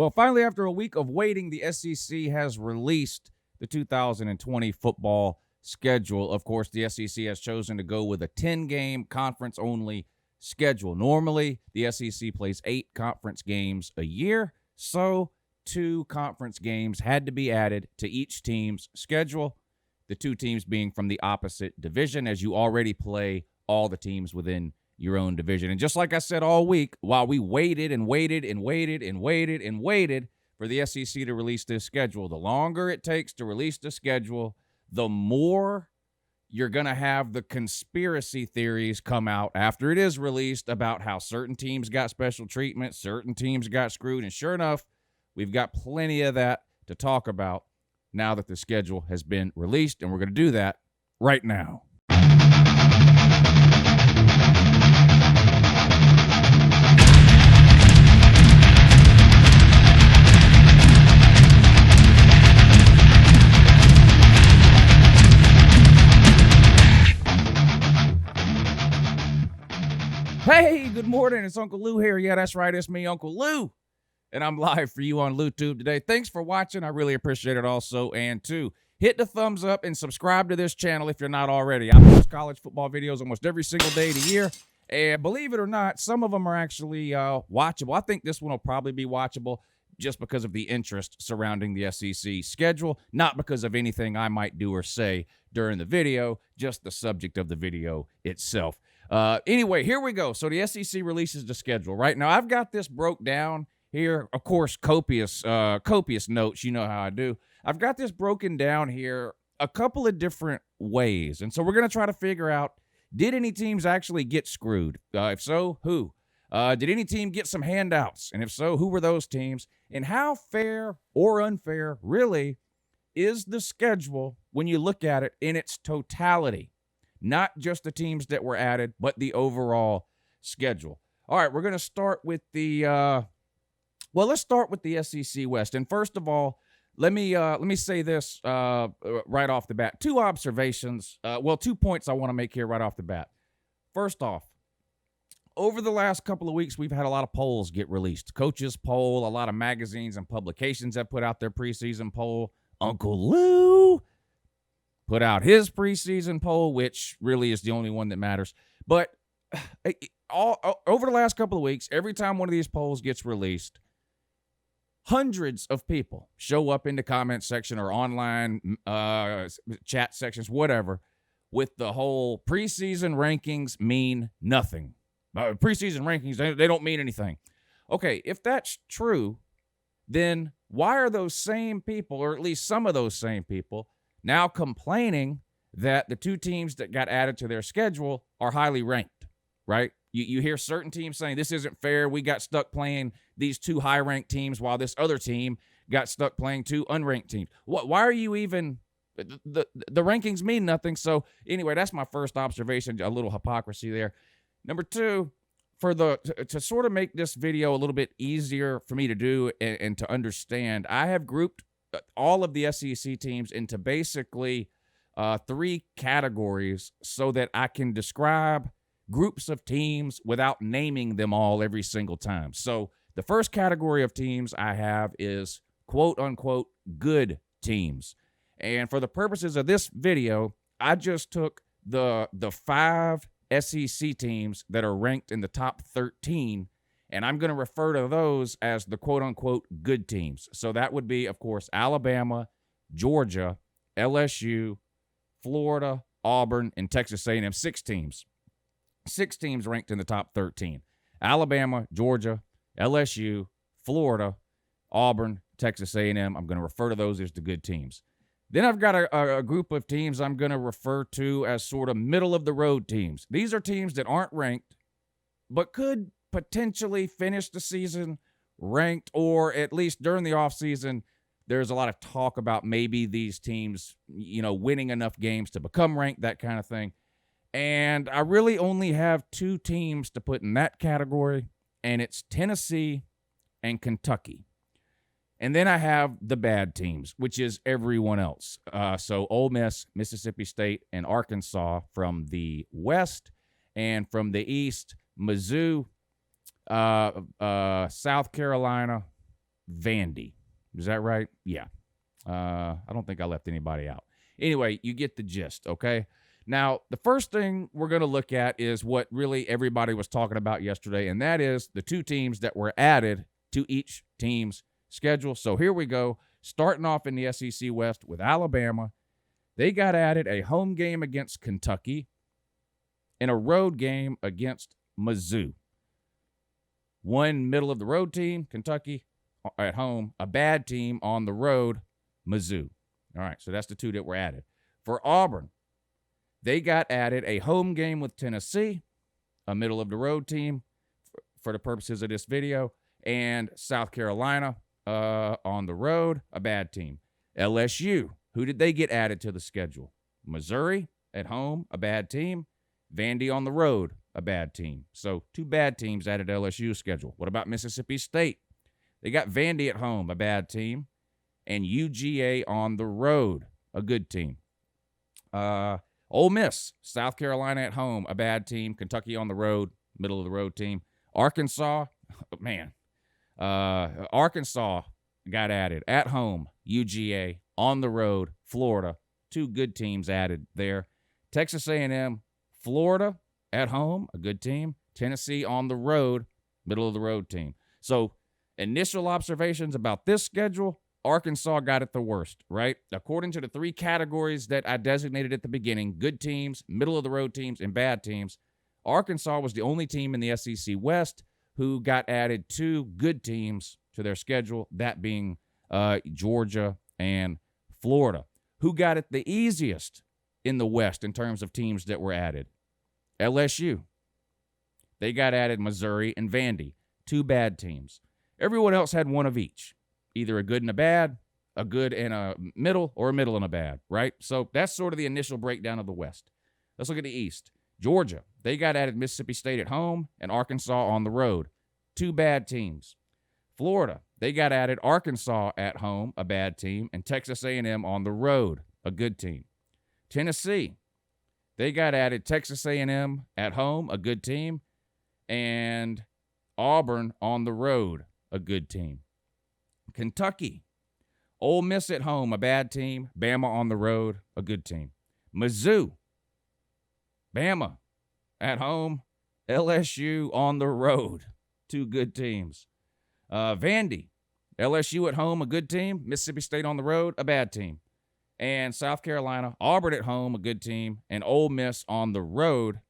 Well, finally, after a week of waiting, the SEC has released the 2020 football schedule. Of course, the SEC has chosen to go with a 10-game conference-only schedule. Normally, the SEC plays 8 conference games a year, so 2 conference games had to be added to each team's schedule, the 2 teams being from the opposite division, as you already play all the teams within your own division. And just like I said all week, while we waited and waited and waited and waited and waited for the SEC to release this schedule, the longer it takes to release the schedule, the more you're going to have the conspiracy theories come out after it is released about how certain teams got special treatment, certain teams got screwed. And sure enough, we've got plenty of that to talk about now that the schedule has been released, and we're going to do that right now. Hey, good morning. It's Uncle Lou here. Yeah, that's right. It's me, Uncle Lou. And I'm live for you on LouTube today. Thanks for watching. I really appreciate it also. And two, hit the thumbs up and subscribe to this channel if you're not already. I post college football videos almost every single day of the year. And believe it or not, some of them are actually watchable. I think this one will probably be watchable just because of the interest surrounding the SEC schedule, not because of anything I might do or say during the video, just the subject of the video itself. Anyway, here we go. So the SEC releases the schedule. Right now, I've got this broke down here. Of course, copious notes. You know how I do. I've got this broken down here a couple of different ways. And so we're going to try to figure out, did any teams actually get screwed? If so, who? Did any team get some handouts? And if so, who were those teams? And how fair or unfair, really, is the schedule when you look at it in its totality? Not just the teams that were added, but the overall schedule. All right, we're going to start with the let's start with the SEC West. And first of all, let me say this right off the bat. 2 observations. 2 points I want to make here right off the bat. First off, over the last couple of weeks, we've had a lot of polls get released. Coaches poll, a lot of magazines and publications have put out their preseason poll. Uncle Lou put out his preseason poll, which really is the only one that matters. But over the last couple of weeks, every time one of these polls gets released, hundreds of people show up in the comment section or online chat sections, whatever, with the whole preseason rankings mean nothing. Preseason rankings, they don't mean anything. Okay, if that's true, then why are those same people, or at least some of those same people, now complaining that the 2 teams that got added to their schedule are highly ranked, right? You hear certain teams saying, this isn't fair. We got stuck playing these 2 high-ranked teams while this other team got stuck playing 2 unranked teams. Why are you even – the rankings mean nothing. So anyway, that's my first observation, a little hypocrisy there. Number 2, to sort of make this video a little bit easier for me to do and to understand, I have grouped all of the SEC teams into basically 3 categories so that I can describe groups of teams without naming them all every single time. So the first category of teams I have is quote-unquote good teams. And for the purposes of this video, I just took the 5 SEC teams that are ranked in the top 13, and I'm going to refer to those as the quote-unquote good teams. So that would be, of course, Alabama, Georgia, LSU, Florida, Auburn, and Texas A&M. 6 teams. 6 teams ranked in the top 13. Alabama, Georgia, LSU, Florida, Auburn, Texas A&M. I'm going to refer to those as the good teams. Then I've got a group of teams I'm going to refer to as sort of middle-of-the-road teams. These are teams that aren't ranked, but could potentially finish the season ranked, or at least during the offseason, there's a lot of talk about maybe these teams, winning enough games to become ranked, that kind of thing. And I really only have 2 teams to put in that category, and it's Tennessee and Kentucky. And then I have the bad teams, which is everyone else. So Ole Miss, Mississippi State, and Arkansas from the West. And from the East, Mizzou, South Carolina, Vandy. Is that right? Yeah. I don't think I left anybody out. Anyway, you get the gist, okay? Now, the first thing we're going to look at is what really everybody was talking about yesterday, and that is the two teams that were added to each team's schedule. So here we go, starting off in the SEC West with Alabama. They got added a home game against Kentucky and a road game against Mizzou. One middle-of-the-road team, Kentucky, at home. A bad team on the road, Mizzou. All right, so that's the two that were added. For Auburn, they got added a home game with Tennessee, a middle-of-the-road team for the purposes of this video, and South Carolina on the road, a bad team. LSU, who did they get added to the schedule? Missouri at home, a bad team. Vandy on the road, a bad team. So two bad teams added to LSU's schedule. What about Mississippi State? They got Vandy at home, a bad team, and UGA on the road, a good team. Ole Miss, South Carolina at home, a bad team. Kentucky on the road, middle-of-the-road team. Arkansas, man, Arkansas got added at home, UGA on the road, Florida. Two good teams added there. Texas A&M, Florida at home, a good team. Tennessee on the road, middle-of-the-road team. So initial observations about this schedule, Arkansas got it the worst, right? According to the three categories that I designated at the beginning, good teams, middle-of-the-road teams, and bad teams, Arkansas was the only team in the SEC West who got added two good teams to their schedule, that being Georgia and Florida. Who got it the easiest in the West in terms of teams that were added? LSU. They got added Missouri and Vandy, two bad teams. Everyone else had one of each, either a good and a bad, a good and a middle, or a middle and a bad, right? So that's sort of the initial breakdown of the West. Let's look at the East. Georgia, they got added Mississippi State at home and Arkansas on the road, two bad teams. Florida, they got added Arkansas at home, a bad team, and Texas A&M on the road, a good team. Tennessee, they got added Texas A&M at home, a good team, and Auburn on the road, a good team. Kentucky, Ole Miss at home, a bad team. Bama on the road, a good team. Mizzou, Bama at home, LSU on the road, two good teams. Vandy, LSU at home, a good team. Mississippi State on the road, a bad team. And South Carolina, Auburn at home, a good team. And Ole Miss on the road,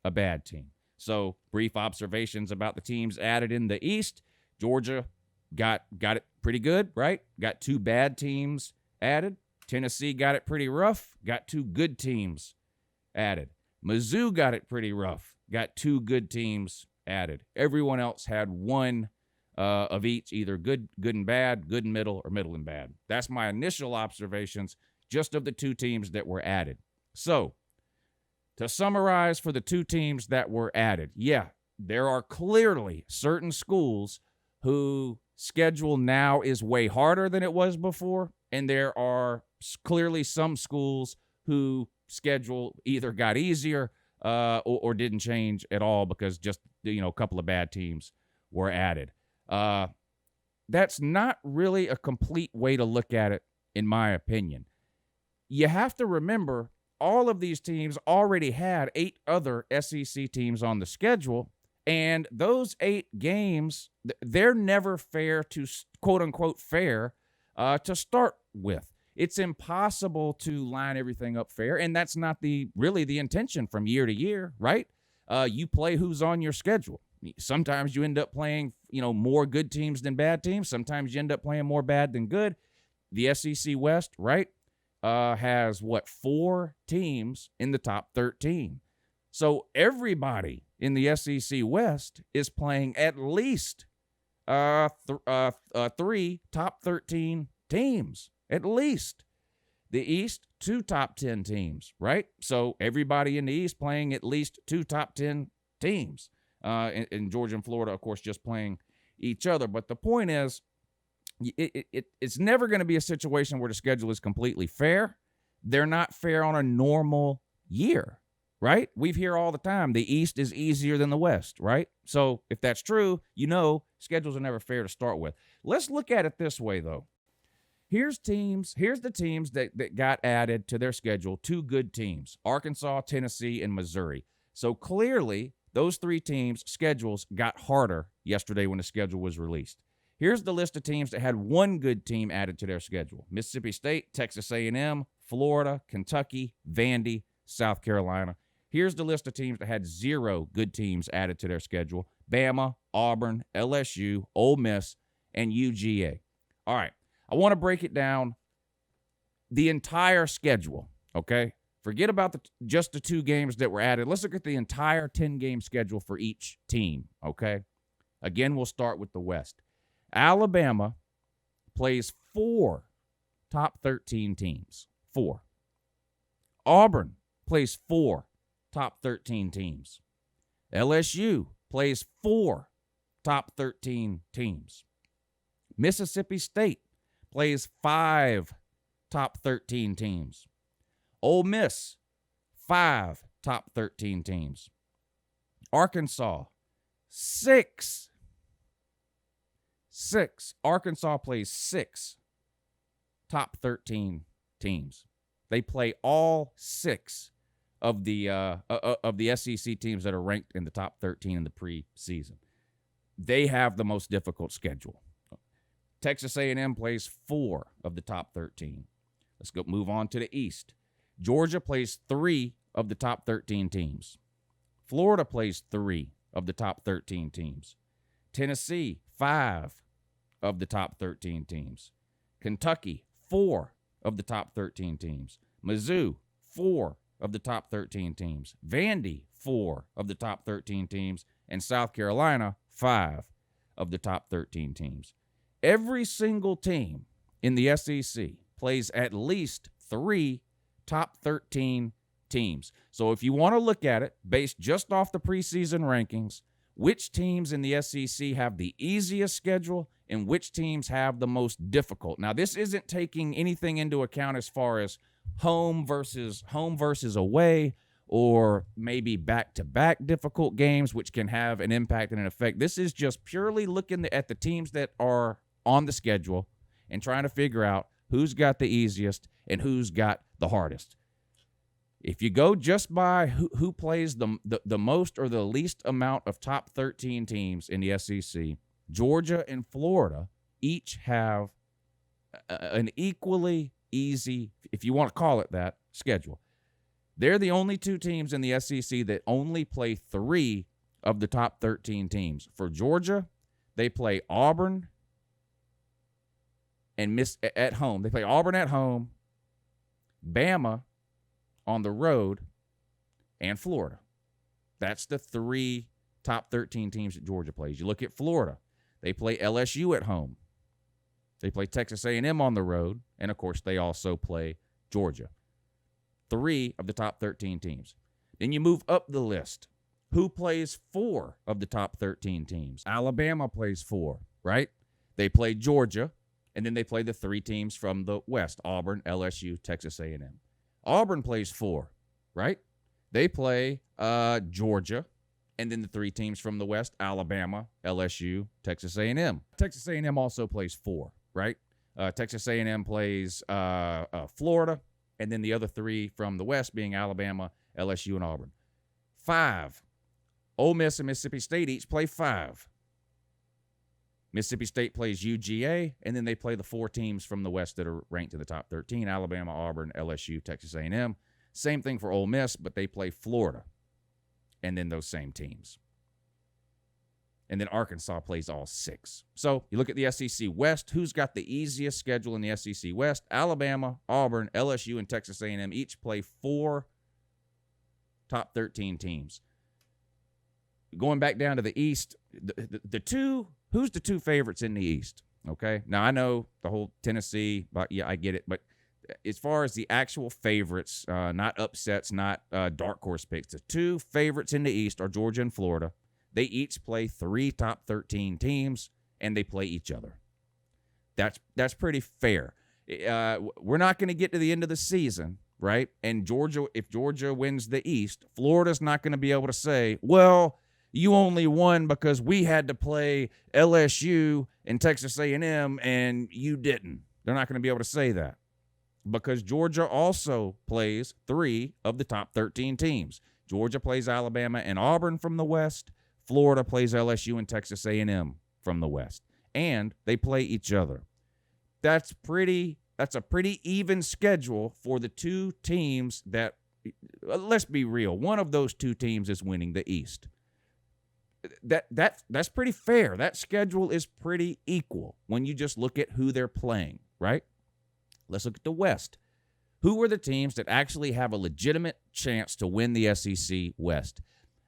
a bad team. So brief observations about the teams added in the East. Georgia got it pretty good, right? Got two bad teams added. Tennessee got it pretty rough. Got two good teams added. Mizzou got it pretty rough. Got two good teams added. Everyone else had one of each, either good and bad, good and middle, or middle and bad. That's my initial observations just of the two teams that were added. So, to summarize for the two teams that were added, yeah, there are clearly certain schools whose schedule now is way harder than it was before, and there are clearly some schools whose schedule either got easier or didn't change at all because just a couple of bad teams were added. That's not really a complete way to look at it, in my opinion. You have to remember all of these teams already had 8 other SEC teams on the schedule, and those 8 games, they're never fair to, quote-unquote fair, to start with. It's impossible to line everything up fair, and that's not really the intention from year to year, right? You play who's on your schedule. Sometimes you end up playing, more good teams than bad teams. Sometimes you end up playing more bad than good. The SEC West, right, has, 4 teams in the top 13. So everybody in the SEC West is playing at least 3 top 13 teams, at least. The East, 2 top 10 teams, right? So everybody in the East playing at least 2 top 10 teams. And Georgia and Florida, of course, just playing each other. But the point is, it's never going to be a situation where the schedule is completely fair. They're not fair on a normal year, right? We hear all the time the East is easier than the West, right? So if that's true, schedules are never fair to start with. Let's look at it this way, though. Here's the teams that got added to their schedule, 2 good teams, Arkansas, Tennessee, and Missouri. So clearly, those 3 teams' schedules got harder yesterday when the schedule was released. Here's the list of teams that had 1 good team added to their schedule: Mississippi State, Texas A&M, Florida, Kentucky, Vandy, South Carolina. Here's the list of teams that had 0 good teams added to their schedule: Bama, Auburn, LSU, Ole Miss, and UGA. All right, I want to break it down, the entire schedule, okay? Forget about just the 2 games that were added. Let's look at the entire 10-game schedule for each team, okay? Again, we'll start with the West. Alabama plays 4 top 13 teams. 4. Auburn plays 4 top 13 teams. LSU plays 4 top 13 teams. Mississippi State plays 5 top 13 teams. Ole Miss, 5 top 13 teams. Arkansas, 6. Arkansas plays 6 top 13 teams. They play all 6 of the SEC teams that are ranked in the top 13 in the preseason. They have the most difficult schedule. Texas A&M plays 4 of the top 13. Let's move on to the East. Georgia plays 3 of the top 13 teams. Florida plays 3 of the top 13 teams. Tennessee, 5 of the top 13 teams. Kentucky, 4 of the top 13 teams. Mizzou, 4 of the top 13 teams. Vandy, 4 of the top 13 teams. And South Carolina, 5 of the top 13 teams. Every single team in the SEC plays at least 3 top 13 teams. So if you want to look at it based just off the preseason rankings, which teams in the SEC have the easiest schedule and which teams have the most difficult. Now, this isn't taking anything into account as far as home versus away, or maybe back-to-back difficult games, which can have an impact and an effect. This is just purely looking at the teams that are on the schedule and trying to figure out who's got the easiest and who's got the hardest. If you go just by who plays the most or the least amount of top 13 teams in the SEC, Georgia and Florida each have an equally easy, if you want to call it that, schedule. They're the only 2 teams in the SEC that only play 3 of the top 13 teams. For Georgia, they play Auburn and at home. They play Auburn at home, Bama on the road, and Florida. That's the 3 top 13 teams that Georgia plays. You look at Florida. They play LSU at home. They play Texas A&M on the road, and, of course, they also play Georgia. 3 of the top 13 teams. Then you move up the list. Who plays 4 of the top 13 teams? Alabama plays 4, right? They play Georgia, and then they play the 3 teams from the West: Auburn, LSU, Texas A&M. Auburn plays 4, right? They play Georgia, and then the 3 teams from the West: Alabama, LSU, Texas A&M. Texas A&M also plays 4, right? Texas A&M plays Florida, and then the other 3 from the West being Alabama, LSU, and Auburn. 5. Ole Miss and Mississippi State each play 5. Mississippi State plays UGA, and then they play the 4 teams from the West that are ranked in the top 13: Alabama, Auburn, LSU, Texas A&M. Same thing for Ole Miss, but they play Florida, and then those same teams. And then Arkansas plays all 6. So you look at the SEC West. Who's got the easiest schedule in the SEC West? Alabama, Auburn, LSU, and Texas A&M each play 4 top 13 teams. Going back down to the East, who's the 2 favorites in the East? Okay, now I know the whole Tennessee, but yeah, I get it. But as far as the actual favorites, not upsets, not dark horse picks, the 2 favorites in the East are Georgia and Florida. They each play 3 top 13 teams, and they play each other. That's pretty fair. We're not going to get to the end of the season. right? And if Georgia wins the East, Florida's not going to be able to say, well, you only won because we had to play LSU and Texas A&M and you didn't. They're not going to be able to say that because Georgia also plays 3 of the top 13 teams. Georgia plays Alabama and Auburn from the West. Florida plays LSU and Texas A&M from the West. And they play each other. That's a pretty even schedule for the two teams that, let's be real, one of those two teams is winning the East. That's pretty fair. That schedule is pretty equal when you just look at who they're playing, right? Let's look at the West. Who are the teams that actually have a legitimate chance to win the SEC West?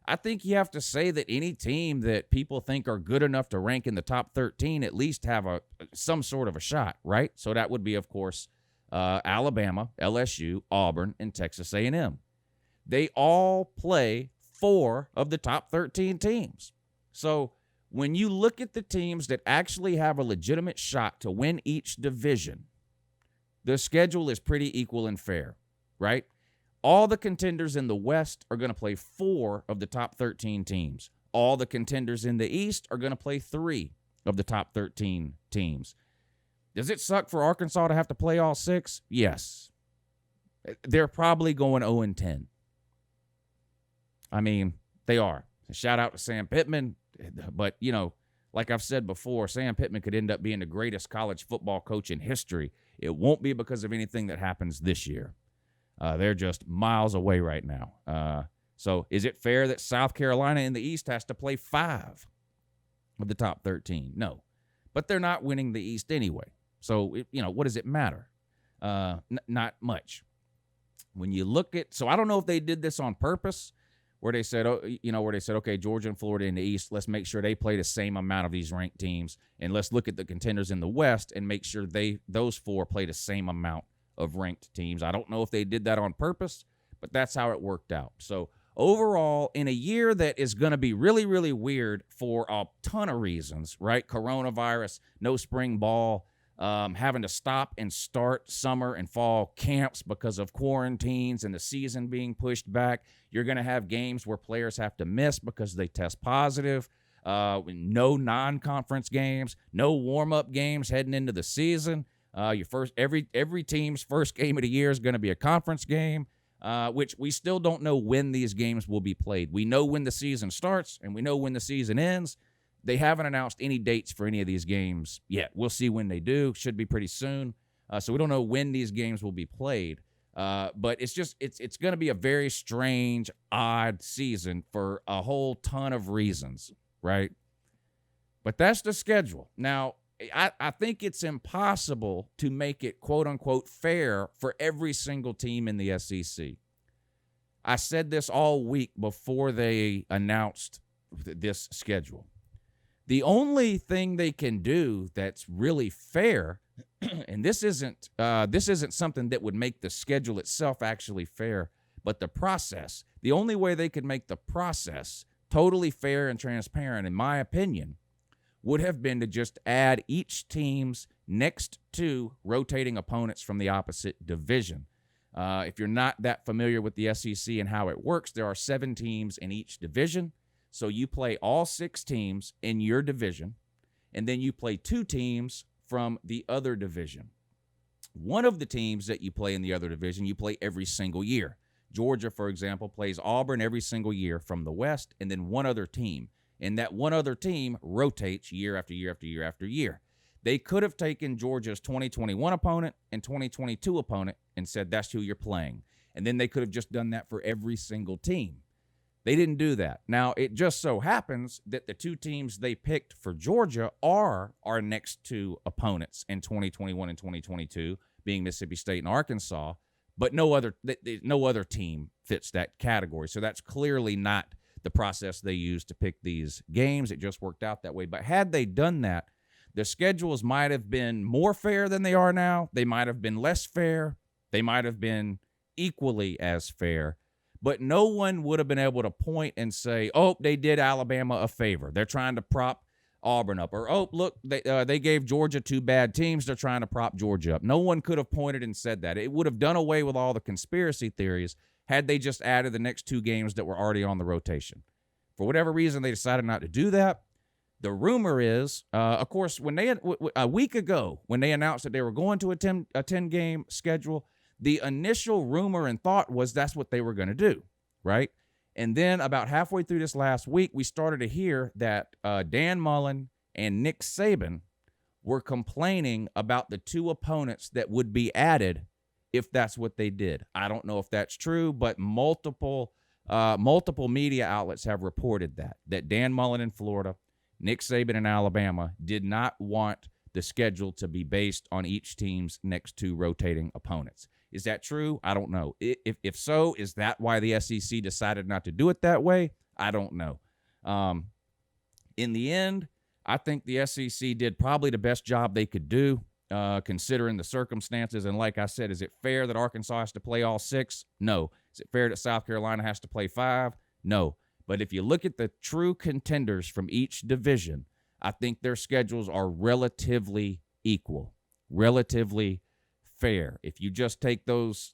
I think you have to say that any team that people think are good enough to rank in the top 13 at least have some sort of a shot, right? So that would be, of course, Alabama, LSU, Auburn, and Texas A&M. They all play 4 of the top 13 teams. So when you look at the teams that actually have a legitimate shot to win each division, the schedule is pretty equal and fair, right? All the contenders in the West are going to play 4 of the top 13 teams. All the contenders in the East are going to play 3 of the top 13 teams. Does it suck for Arkansas to have to play all 6? Yes. They're probably going 0-10. I mean, they are. Shout out to Sam Pittman. But, like I've said before, Sam Pittman could end up being the greatest college football coach in history. It won't be because of anything that happens this year. They're just miles away right now. So is it fair that South Carolina in the East has to play 5 of the top 13? No. But they're not winning the East anyway. So, what does it matter? Not much. When you look at – so I don't know if they did this on purpose where they said, okay, Georgia and Florida in the East, let's make sure they play the same amount of these ranked teams, and let's look at the contenders in the West and make sure those 4 play the same amount of ranked teams. I don't know if they did that on purpose, but that's how it worked out. So overall, in a year that is going to be really, really weird for a ton of reasons, right? Coronavirus, no spring ball, having to stop and start summer and fall camps because of quarantines and the season being pushed back. You're going to have games where players have to miss because they test positive. No non-conference games, no warm-up games heading into the season. Every team's first game of the year is going to be a conference game, which we still don't know when these games will be played. We know when the season starts and we know when the season ends. They haven't announced any dates for any of these games yet. We'll see when they do. Should be pretty soon. So we don't know when these games will be played. But it's going to be a very strange, odd season for a whole ton of reasons, right? But that's the schedule. Now, I think it's impossible to make it, quote-unquote, fair for every single team in the SEC. I said this all week before they announced this schedule. The only thing they can do that's really fair, and this isn't something that would make the schedule itself actually fair, but the process. The only way they could make the process totally fair and transparent, in my opinion, would have been to just add each team's next 2 rotating opponents from the opposite division. If you're not that familiar with the SEC and how it works, there are 7 teams in each division. So you play all 6 teams in your division, and then you play 2 teams from the other division. One of the teams that you play in the other division, you play every single year. Georgia, for example, plays Auburn every single year from the West, and then one other team. And that one other team rotates year after year after year after year. They could have taken Georgia's 2021 opponent and 2022 opponent and said, that's who you're playing. And then they could have just done that for every single team. They didn't do that. Now, it just so happens that the 2 teams they picked for Georgia are our next 2 opponents in 2021 and 2022, being Mississippi State and Arkansas, but no other team fits that category. So that's clearly not the process they used to pick these games. It just worked out that way. But had they done that, the schedules might have been more fair than they are now. They might have been less fair. They might have been equally as fair. But no one would have been able to point and say, oh, they did Alabama a favor. They're trying to prop Auburn up. Or, oh, look, they gave Georgia 2 bad teams. They're trying to prop Georgia up. No one could have pointed and said that. It would have done away with all the conspiracy theories had they just added the next 2 games that were already on the rotation. For whatever reason, they decided not to do that. The rumor is, of course, when they a week ago, when they announced that they were going to a 10-game schedule, the initial rumor and thought was that's what they were going to do, right? And then about halfway through this last week, we started to hear that Dan Mullen and Nick Saban were complaining about the 2 opponents that would be added if that's what they did. I don't know if that's true, but multiple media outlets have reported that Dan Mullen in Florida, Nick Saban in Alabama did not want the schedule to be based on each team's next 2 rotating opponents. Is that true? I don't know. If so, is that why the SEC decided not to do it that way? I don't know. In the end, I think the SEC did probably the best job they could do, considering the circumstances. And like I said, is it fair that Arkansas has to play all 6? No. Is it fair that South Carolina has to play 5? No. But if you look at the true contenders from each division, I think their schedules are relatively equal, relatively fair. If you just take those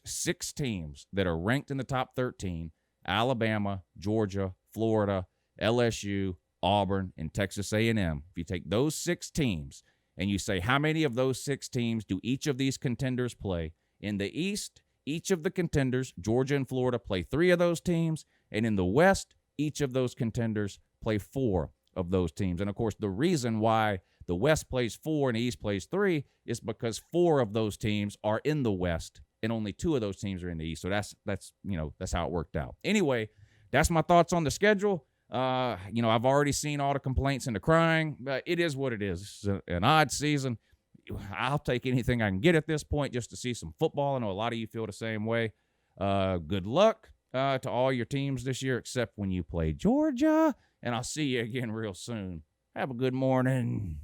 6 teams that are ranked in the top 13, Alabama, Georgia, Florida, LSU, Auburn, and Texas A&M, if you take those 6 teams and you say how many of those 6 teams do each of these contenders play, in the East, each of the contenders, Georgia and Florida, play 3 of those teams, and in the West, each of those contenders play 4 of those teams. And, of course, the reason why the West plays 4 and the East plays 3 is because 4 of those teams are in the West and only 2 of those teams are in the East. So that's how it worked out. Anyway, that's my thoughts on the schedule. I've already seen all the complaints and the crying, but it is what it is. It's an odd season. I'll take anything I can get at this point just to see some football. I know a lot of you feel the same way. Good luck to all your teams this year, except when you play Georgia. And I'll see you again real soon. Have a good morning.